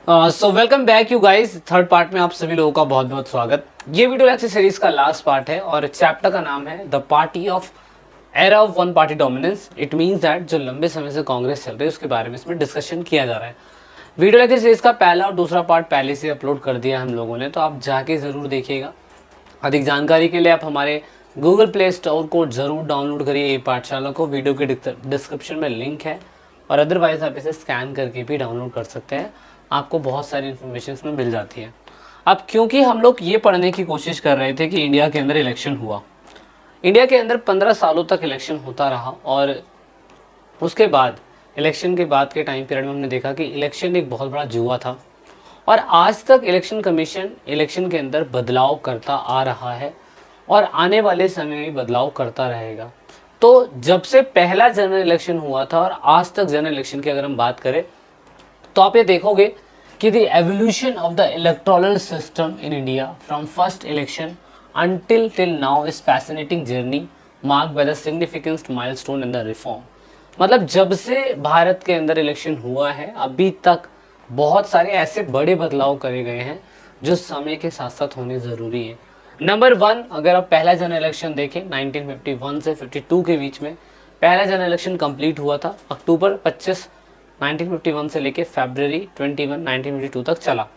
So welcome back you guys. Third part में आप सभी लोगों का बहुत बहुत स्वागत। ये वीडियो लेक्चर सीरीज का लास्ट पार्ट है और चैप्टर का नाम है the party of era of one party dominance. It means that जो लंबे समय से कांग्रेस चल रही है उसके बारे में इसमें डिस्कशन किया जा रहा है। वीडियो लेक्चर सीरीज का पहला और दूसरा पार्ट पहले से अपलोड कर दिया हम लोगों ने, तो आप जाके ज़रूर देखिएगा। अधिक जानकारी के लिए आप हमारे गूगल प्ले स्टोर को ज़रूर डाउनलोड करिए ये पाठशाला को। वीडियो के डिस्क्रिप्शन में लिंक है और अदरवाइज आप इसे स्कैन करके भी डाउनलोड कर सकते हैं। आपको बहुत सारी इन्फॉर्मेशन में मिल जाती है। अब क्योंकि हम लोग ये पढ़ने की कोशिश कर रहे थे कि इंडिया के अंदर इलेक्शन हुआ, इंडिया के अंदर 15 सालों तक इलेक्शन होता रहा और उसके बाद इलेक्शन के बाद के टाइम पीरियड में हमने देखा कि इलेक्शन एक बहुत बड़ा जुआ था और आज तक इलेक्शन कमीशन इलेक्शन के अंदर बदलाव करता आ रहा है और आने वाले समय में बदलाव करता रहेगा। तो जब से पहला जनरल इलेक्शन हुआ था और आज तक जनरल इलेक्शन की अगर हम बात करें तो आप ये देखोगे कि the evolution of the electoral system in India from first election until till now is fascinating journey marked by the significant milestone in the reform। मतलब जब से भारत के अंदर इलेक्शन हुआ है अभी तक बहुत सारे ऐसे बड़े बदलाव करे गए हैं जो समय के साथ साथ होने ज़रूरी है। नंबर 1, अगर आप पहला जनरल इलेक्शन देखें 1951 से 52 के बीच में पहला जनरल इलेक्शन कंप्लीट हुआ था। अक्टूबर 25 1951 से लेके फरवरी 21 1952 तक चला।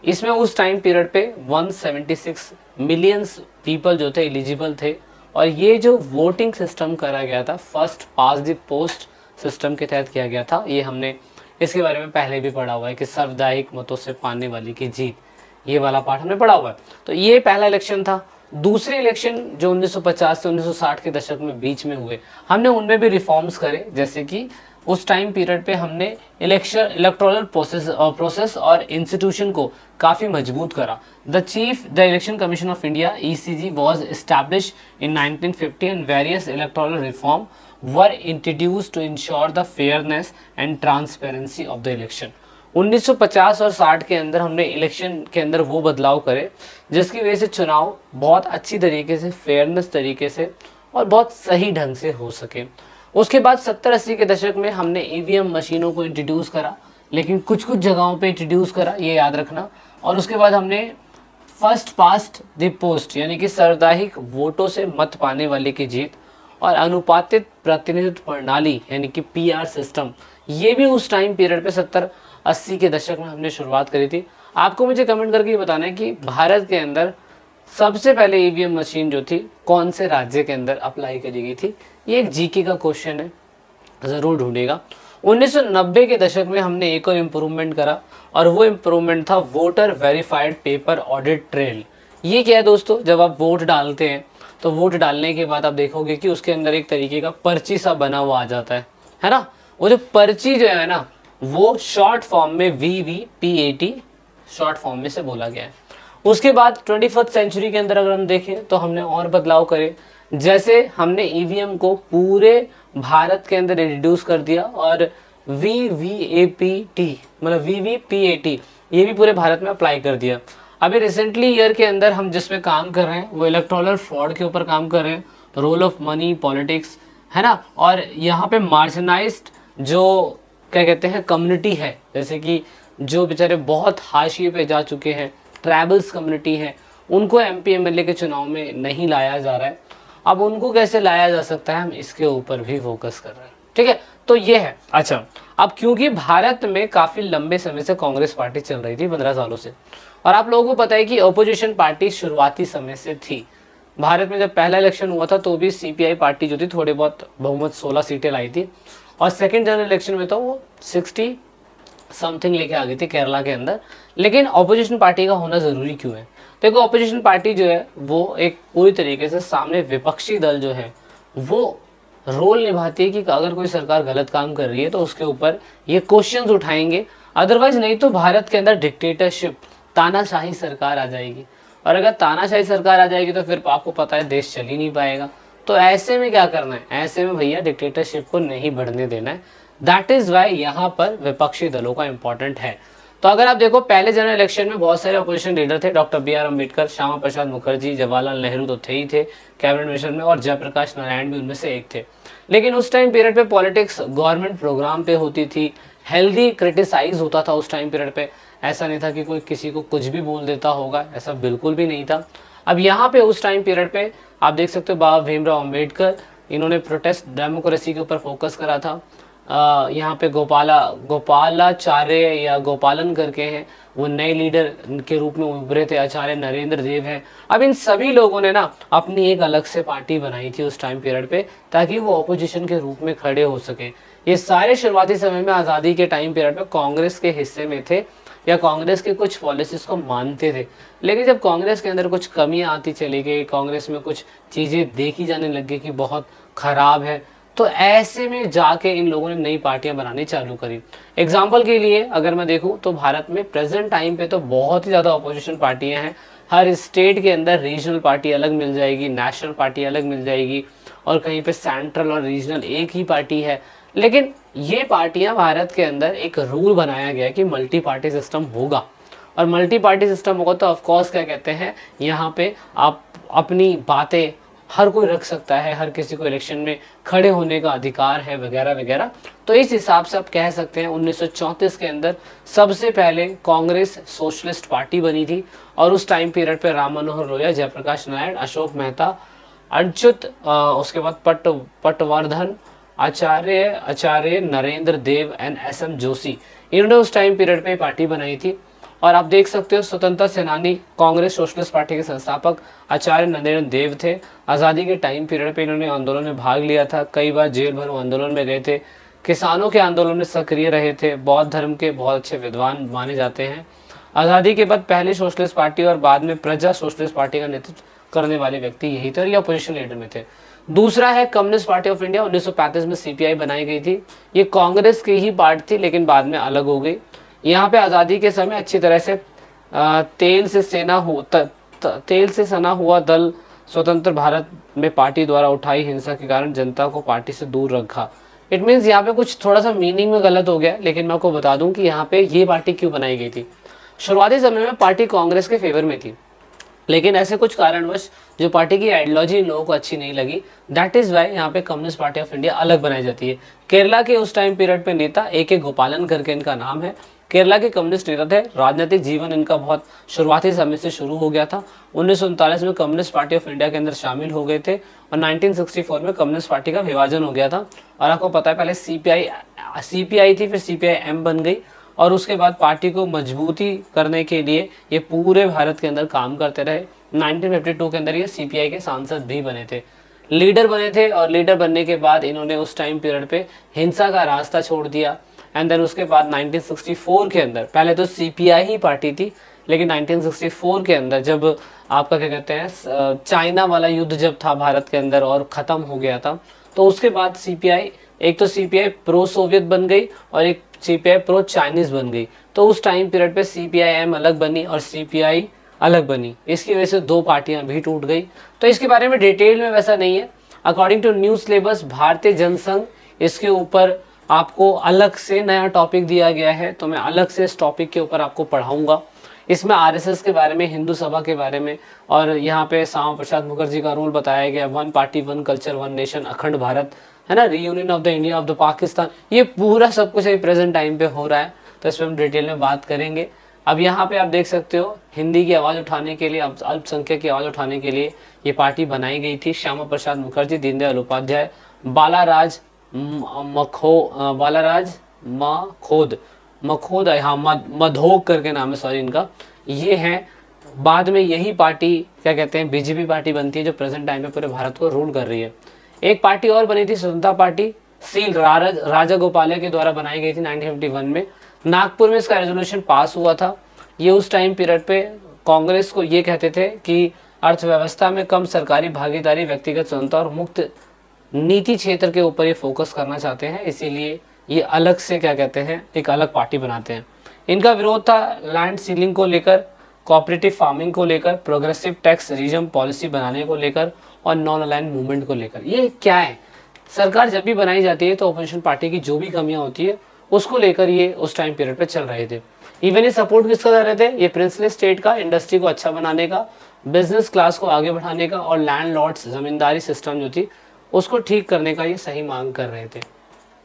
इसमें उस टाइम पीरियड पे 176 मिलियंस पीपल जो थे एलिजिबल थे और ये जो वोटिंग सिस्टम करा गया था first pass the post system के तहत किया गया था। ये हमने इसके बारे में पहले भी पढ़ा हुआ है कि सार्वधायिक मतों से पाने वाली की जीत, ये वाला पार्ट हमने पढ़ा हुआ है। तो ये पहला इलेक्शन था। दूसरे इलेक्शन जो 1950 से 1960 के दशक में बीच में हुए, हमने उनमें भी रिफॉर्म्स करे। जैसे कि उस टाइम पीरियड पे हमने इलेक्टोरल प्रोसेस और इंस्टीट्यूशन को काफ़ी मजबूत करा। The election commission of India ECG was established in 1950 and various electoral reform were introduced to ensure the fairness and transparency of the election. 1950 और 60 के अंदर हमने इलेक्शन के अंदर वो बदलाव करे जिसकी वजह से चुनाव बहुत अच्छी तरीके से, फेयरनेस तरीके से और बहुत सही ढंग से हो सके। उसके बाद 70-80 के दशक में हमने EVM मशीनों को इंट्रोड्यूस करा, लेकिन कुछ कुछ जगहों पे इंट्रोड्यूस करा, ये याद रखना। और उसके बाद हमने फर्स्ट पास्ट द पोस्ट यानी कि सार्वधायिक वोटों से मत पाने वाले की जीत और अनुपातित प्रतिनिधित्व प्रणाली यानी कि PR सिस्टम, ये भी उस टाइम पीरियड पे 70-80 के दशक में हमने शुरुआत करी थी। आपको मुझे कमेंट करके बताना है कि भारत के अंदर सबसे पहले EVM मशीन जो थी कौन से राज्य के अंदर अप्लाई करी गई थी। ये एक GK का क्वेश्चन है, ज़रूर ढूंढेगा। 1990 के दशक में हमने एक और इम्प्रूवमेंट करा और वो इम्प्रूवमेंट था voter verified paper audit trail. ये क्या है दोस्तों, जब आप वोट डालते हैं तो वोट डालने के बाद आप देखोगे कि उसके अंदर एक तरीके का पर्ची सा बना हुआ आ जाता है ना। वो जो पर्ची जो है ना वो शॉर्ट फॉर्म में VVPAT शॉर्ट फॉर्म में से बोला गया है। उसके बाद 21st सेंचुरी के अंदर अगर हम देखें तो हमने और बदलाव करे। जैसे हमने EVM को पूरे भारत के अंदर रिड्यूस कर दिया और VVPAT मतलब VVPAT ये भी पूरे भारत में अप्लाई कर दिया। अभी रिसेंटली ईयर के अंदर हम जिसमें काम कर रहे हैं वो इलेक्टोरल फ्रॉड के ऊपर काम कर रहे हैं, रोल ऑफ मनी पॉलिटिक्स, है ना। और यहाँ पे मार्जिनाइज्ड जो क्या कहते हैं कम्युनिटी है, जैसे कि जो बेचारे बहुत हाशिए पे जा चुके हैं, ट्राइबल्स कम्युनिटी है, उनको MP MLA के चुनाव में नहीं लाया जा रहा है। अब उनको कैसे लाया जा सकता है, हम इसके ऊपर भी फोकस कर रहे हैं। ठीक है, तो ये है। अच्छा, अब क्योंकि भारत में काफ़ी लंबे समय से कांग्रेस पार्टी चल रही थी 15 सालों से, और आप लोगों को पता है कि अपोजिशन पार्टी शुरुआती समय से थी। भारत में जब पहला इलेक्शन हुआ था तो भी CPI पार्टी जो थी थोड़े बहुत बहुमत 16 सीटें लाई थी और सेकेंड जनरल इलेक्शन में तो वो 60 समथिंग लेके आ गई थी केरला के अंदर। लेकिन ऑपोजिशन पार्टी का होना ज़रूरी क्यों है? देखो, ऑपोजिशन पार्टी जो है वो एक पूरी तरीके से सामने विपक्षी दल जो है वो रोल निभाती है कि अगर कोई सरकार गलत काम कर रही है तो उसके ऊपर ये क्वेश्चंस उठाएंगे। अदरवाइज नहीं तो भारत के अंदर डिक्टेटरशिप, तानाशाही सरकार आ जाएगी और अगर तानाशाही सरकार आ जाएगी तो फिर आपको पता है देश चल ही नहीं पाएगा। तो ऐसे में क्या करना है, ऐसे में भैया डिक्टेटरशिप को नहीं बढ़ने देना है। दैट इज वाई यहाँ पर विपक्षी दलों का इंपॉर्टेंट है। तो अगर आप देखो पहले जनरल इलेक्शन में बहुत सारे अपोजिशन लीडर थे, डॉक्टर BR अम्बेडकर, श्यामा प्रसाद मुखर्जी, जवाहरलाल नेहरू तो थे ही थे कैबिनेट मिशन में और जयप्रकाश नारायण भी उनमें से एक थे। लेकिन उस टाइम पीरियड पे पॉलिटिक्स गवर्नमेंट प्रोग्राम पे होती थी हेल्दी क्रिटिसाइज होता था उस टाइम पीरियड पे। ऐसा नहीं था कि कोई किसी को कुछ भी बोल देता होगा, ऐसा बिल्कुल भी नहीं था। अब यहाँ पे उस टाइम पीरियड पे आप देख सकते हो बाबा भीमराव अम्बेडकर, इन्होंने प्रोटेस्ट डेमोक्रेसी के ऊपर फोकस करा था। यहाँ पे गोपालाचार्य या गोपालन करके हैं, वो नए लीडर के रूप में उभरे थे। आचार्य नरेंद्र देव हैं। अब इन सभी लोगों ने ना अपनी एक अलग से पार्टी बनाई थी उस टाइम पीरियड पे, ताकि वो ऑपोजिशन के रूप में खड़े हो सके। ये सारे शुरुआती समय में आज़ादी के टाइम पीरियड में कांग्रेस के हिस्से में थे या कांग्रेस के कुछ पॉलिसीज को मानते थे। लेकिन जब कांग्रेस के अंदर कुछ कमियां आती चली गई, कांग्रेस में कुछ चीज़ें देखी जाने लग गई कि बहुत खराब है, तो ऐसे में जाके इन लोगों ने नई पार्टियां बनानी चालू करी। एग्जाम्पल के लिए अगर मैं देखूं तो भारत में प्रेजेंट टाइम पे तो बहुत ही ज़्यादा अपोजिशन पार्टियां हैं। हर स्टेट के अंदर रीजनल पार्टी अलग मिल जाएगी, नेशनल पार्टी अलग मिल जाएगी, और कहीं पे सेंट्रल और रीजनल एक ही पार्टी है। लेकिन ये पार्टियां, भारत के अंदर एक रूल बनाया गया कि मल्टी पार्टी सिस्टम होगा, और मल्टी पार्टी सिस्टम होगा तो ऑफकोर्स क्या कहते हैं, यहाँ पे आप अपनी बातें हर कोई रख सकता है, हर किसी को इलेक्शन में खड़े होने का अधिकार है वगैरह वगैरह। तो इस हिसाब से आप कह सकते हैं 1934 के अंदर सबसे पहले कांग्रेस सोशलिस्ट पार्टी बनी थी, और उस टाइम पीरियड पे राम मनोहर लोहिया, जयप्रकाश नारायण, अशोक मेहता, अच्युत, उसके बाद पटवर्धन, आचार्य नरेंद्र देव एंड एस.एम. जोशी, इन्होंने उस टाइम पीरियड पे पार्टी बनाई थी। और आप देख सकते हो स्वतंत्रता सेनानी, कांग्रेस सोशलिस्ट पार्टी के संस्थापक आचार्य नरेंद्र देव थे। आज़ादी के टाइम पीरियड पे इन्होंने आंदोलन में भाग लिया था, कई बार जेल भरो आंदोलन में गए थे, किसानों के आंदोलन में सक्रिय रहे थे, बौद्ध धर्म के बहुत अच्छे विद्वान माने जाते हैं। आज़ादी के बाद पहली सोशलिस्ट पार्टी और बाद में प्रजा सोशलिस्ट पार्टी का नेतृत्व करने वाले व्यक्ति यही थे, और ये अपोजिशन लीडर में थे। दूसरा है कम्युनिस्ट पार्टी ऑफ इंडिया, 1935 में सीपीआई बनाई गई थी। ये कांग्रेस की ही पार्टी थी लेकिन बाद में अलग हो गई। यहाँ पे आज़ादी के समय अच्छी तरह से तेल से सना हुआ दल स्वतंत्र भारत में पार्टी द्वारा उठाई हिंसा के कारण जनता को पार्टी से दूर रखा। इट मीन्स यहाँ पे कुछ थोड़ा सा मीनिंग में गलत हो गया, लेकिन मैं आपको बता दूं कि यहाँ पे ये पार्टी क्यों बनाई गई थी। शुरुआती समय में पार्टी कांग्रेस के फेवर में थी, लेकिन ऐसे कुछ कारणवश जो पार्टी की आइडियोलॉजी इन लोगों को अच्छी नहीं लगी, दैट इज वाई यहाँ पे कम्युनिस्ट पार्टी ऑफ इंडिया अलग बनाई जाती है। केरला के उस टाइम पीरियड पे नेता ए.के. गोपालन करके इनका नाम है। केरला के कम्युनिस्ट नेता थे। राजनीतिक जीवन इनका बहुत शुरुआती समय से शुरू हो गया था। 1939 में कम्युनिस्ट पार्टी ऑफ इंडिया के अंदर शामिल हो गए थे, और 1964 में कम्युनिस्ट पार्टी का विभाजन हो गया था। और आपको पता है पहले सीपीआई थी, फिर सीपीआई-एम बन गई, और उसके बाद पार्टी को मजबूती करने के लिए ये पूरे भारत के अंदर काम करते रहे। 1952 के अंदर ये सीपीआई के सांसद भी बने थे, लीडर बने थे, और लीडर बनने के बाद इन्होंने उस टाइम पीरियड पे हिंसा का रास्ता छोड़ दिया। एंड देन उसके बाद 1964 के अंदर, पहले तो सीपीआई ही पार्टी थी, लेकिन 1964 के अंदर जब आपका क्या कहते हैं चाइना वाला युद्ध जब था भारत के अंदर और ख़त्म हो गया था, तो उसके बाद सीपीआई, एक तो सीपीआई प्रो सोवियत बन गई और एक सीपीआई प्रो चाइनीज़ बन गई। तो उस टाइम पीरियड पे सीपीआई-एम अलग बनी और सीपीआई अलग बनी। इसकी वजह से दो पार्टियां भी टूट गई। तो इसके बारे में डिटेल में वैसा नहीं है। अकॉर्डिंग टू न्यू सिलेबस भारतीय जनसंघ, इसके ऊपर आपको अलग से नया टॉपिक दिया गया है, तो मैं अलग से इस टॉपिक के ऊपर आपको पढ़ाऊंगा। इसमें आरएसएस के बारे में, हिंदू सभा के बारे में, और यहाँ पे श्यामा प्रसाद मुखर्जी का रोल बताया गया, one party one culture one nation, अखंड भारत, है ना, reunion of the India of the Pakistan, ये पूरा सब कुछ अभी प्रेजेंट टाइम पे हो रहा है। तो इस पर हम डिटेल में बात करेंगे। अब यहाँ पे आप देख सकते हो हिंदी की आवाज़ उठाने के लिए, अल्पसंख्यक की आवाज़ उठाने के लिए ये पार्टी बनाई गई थी। श्यामा प्रसाद मुखर्जी, दीनदयाल उपाध्याय, बालाराज मखोद, हाँ मधोक करके नाम है, सॉरी इनका, ये हैं। बाद में यही पार्टी क्या कहते हैं बीजेपी पार्टी बनती है, जो प्रेजेंट टाइम में पूरे भारत को रूल कर रही है। एक पार्टी और बनी थी स्वतंत्रता पार्टी, सील राजा गोपाले के द्वारा बनाई गई थी 1951 में। नागपुर में इसका रेजोल्यूशन पास हुआ था। ये उस टाइम पीरियड पे कांग्रेस को ये कहते थे कि अर्थव्यवस्था में कम सरकारी भागीदारी, व्यक्तिगत स्वतंत्रता और मुक्त नीति क्षेत्र के ऊपर ये फोकस करना चाहते हैं, इसीलिए ये अलग से क्या कहते हैं एक अलग पार्टी बनाते हैं। इनका विरोध था लैंड सीलिंग को लेकर, कोऑपरेटिव फार्मिंग को लेकर, प्रोग्रेसिव टैक्स रिजम पॉलिसी बनाने को लेकर, और नॉन अलाइन मूवमेंट को लेकर। ये क्या है, सरकार जब भी बनाई जाती है तो अपोजिशन पार्टी की जो भी कमियां होती है उसको लेकर ये उस टाइम पीरियड पे चल रहे थे। इवन ये सपोर्ट किसका कर रहे थे, ये प्रिंसली स्टेट का, इंडस्ट्री को अच्छा बनाने का, बिजनेस क्लास को आगे बढ़ाने का, और लैंडलॉर्ड्स जमींदारी सिस्टम जो थी उसको ठीक करने का ये सही मांग कर रहे थे।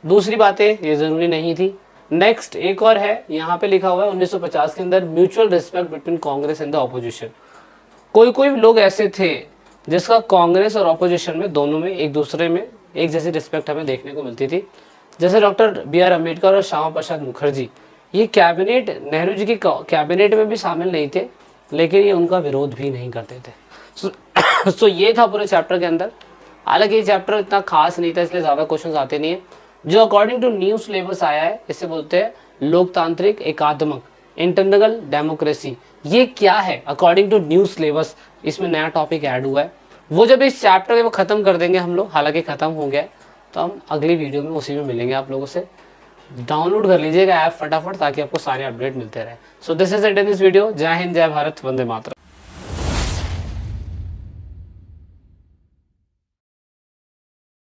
दूसरी बातें ये ज़रूरी नहीं थी, नेक्स्ट एक और है, यहाँ पे लिखा हुआ है 1950 के अंदर mutual respect between Congress and the opposition. कोई कोई लोग ऐसे थे जिसका कांग्रेस और ऑपोजिशन में दोनों में एक दूसरे में एक जैसी रिस्पेक्ट हमें देखने को मिलती थी। जैसे डॉक्टर बी.आर. अम्बेडकर और श्यामा प्रसाद मुखर्जी, ये कैबिनेट, नेहरू जी की कैबिनेट में भी शामिल नहीं थे, लेकिन ये उनका विरोध भी नहीं करते थे। सो ये था पूरे चैप्टर के अंदर। हालांकि ये चैप्टर इतना खास नहीं था, इसलिए ज़्यादा क्वेश्चंस आते नहीं है। जो अकॉर्डिंग टू न्यू सिलेबस आया है, इसे बोलते हैं लोकतांत्रिक एकात्मक, इंटरनल डेमोक्रेसी। ये क्या है अकॉर्डिंग टू न्यू सिलेबस, इसमें नया टॉपिक ऐड हुआ है। वो जब इस चैप्टर को खत्म कर देंगे हम लोग, हालांकि खत्म हो गया है, तो हम अगली वीडियो में उसी में मिलेंगे आप लोगों से। डाउनलोड कर लीजिएगा ऐप फटाफट, ताकि आपको सारे अपडेट मिलते रहे। So this is it in this video. जय हिंद, जय भारत, वंदे मातरम।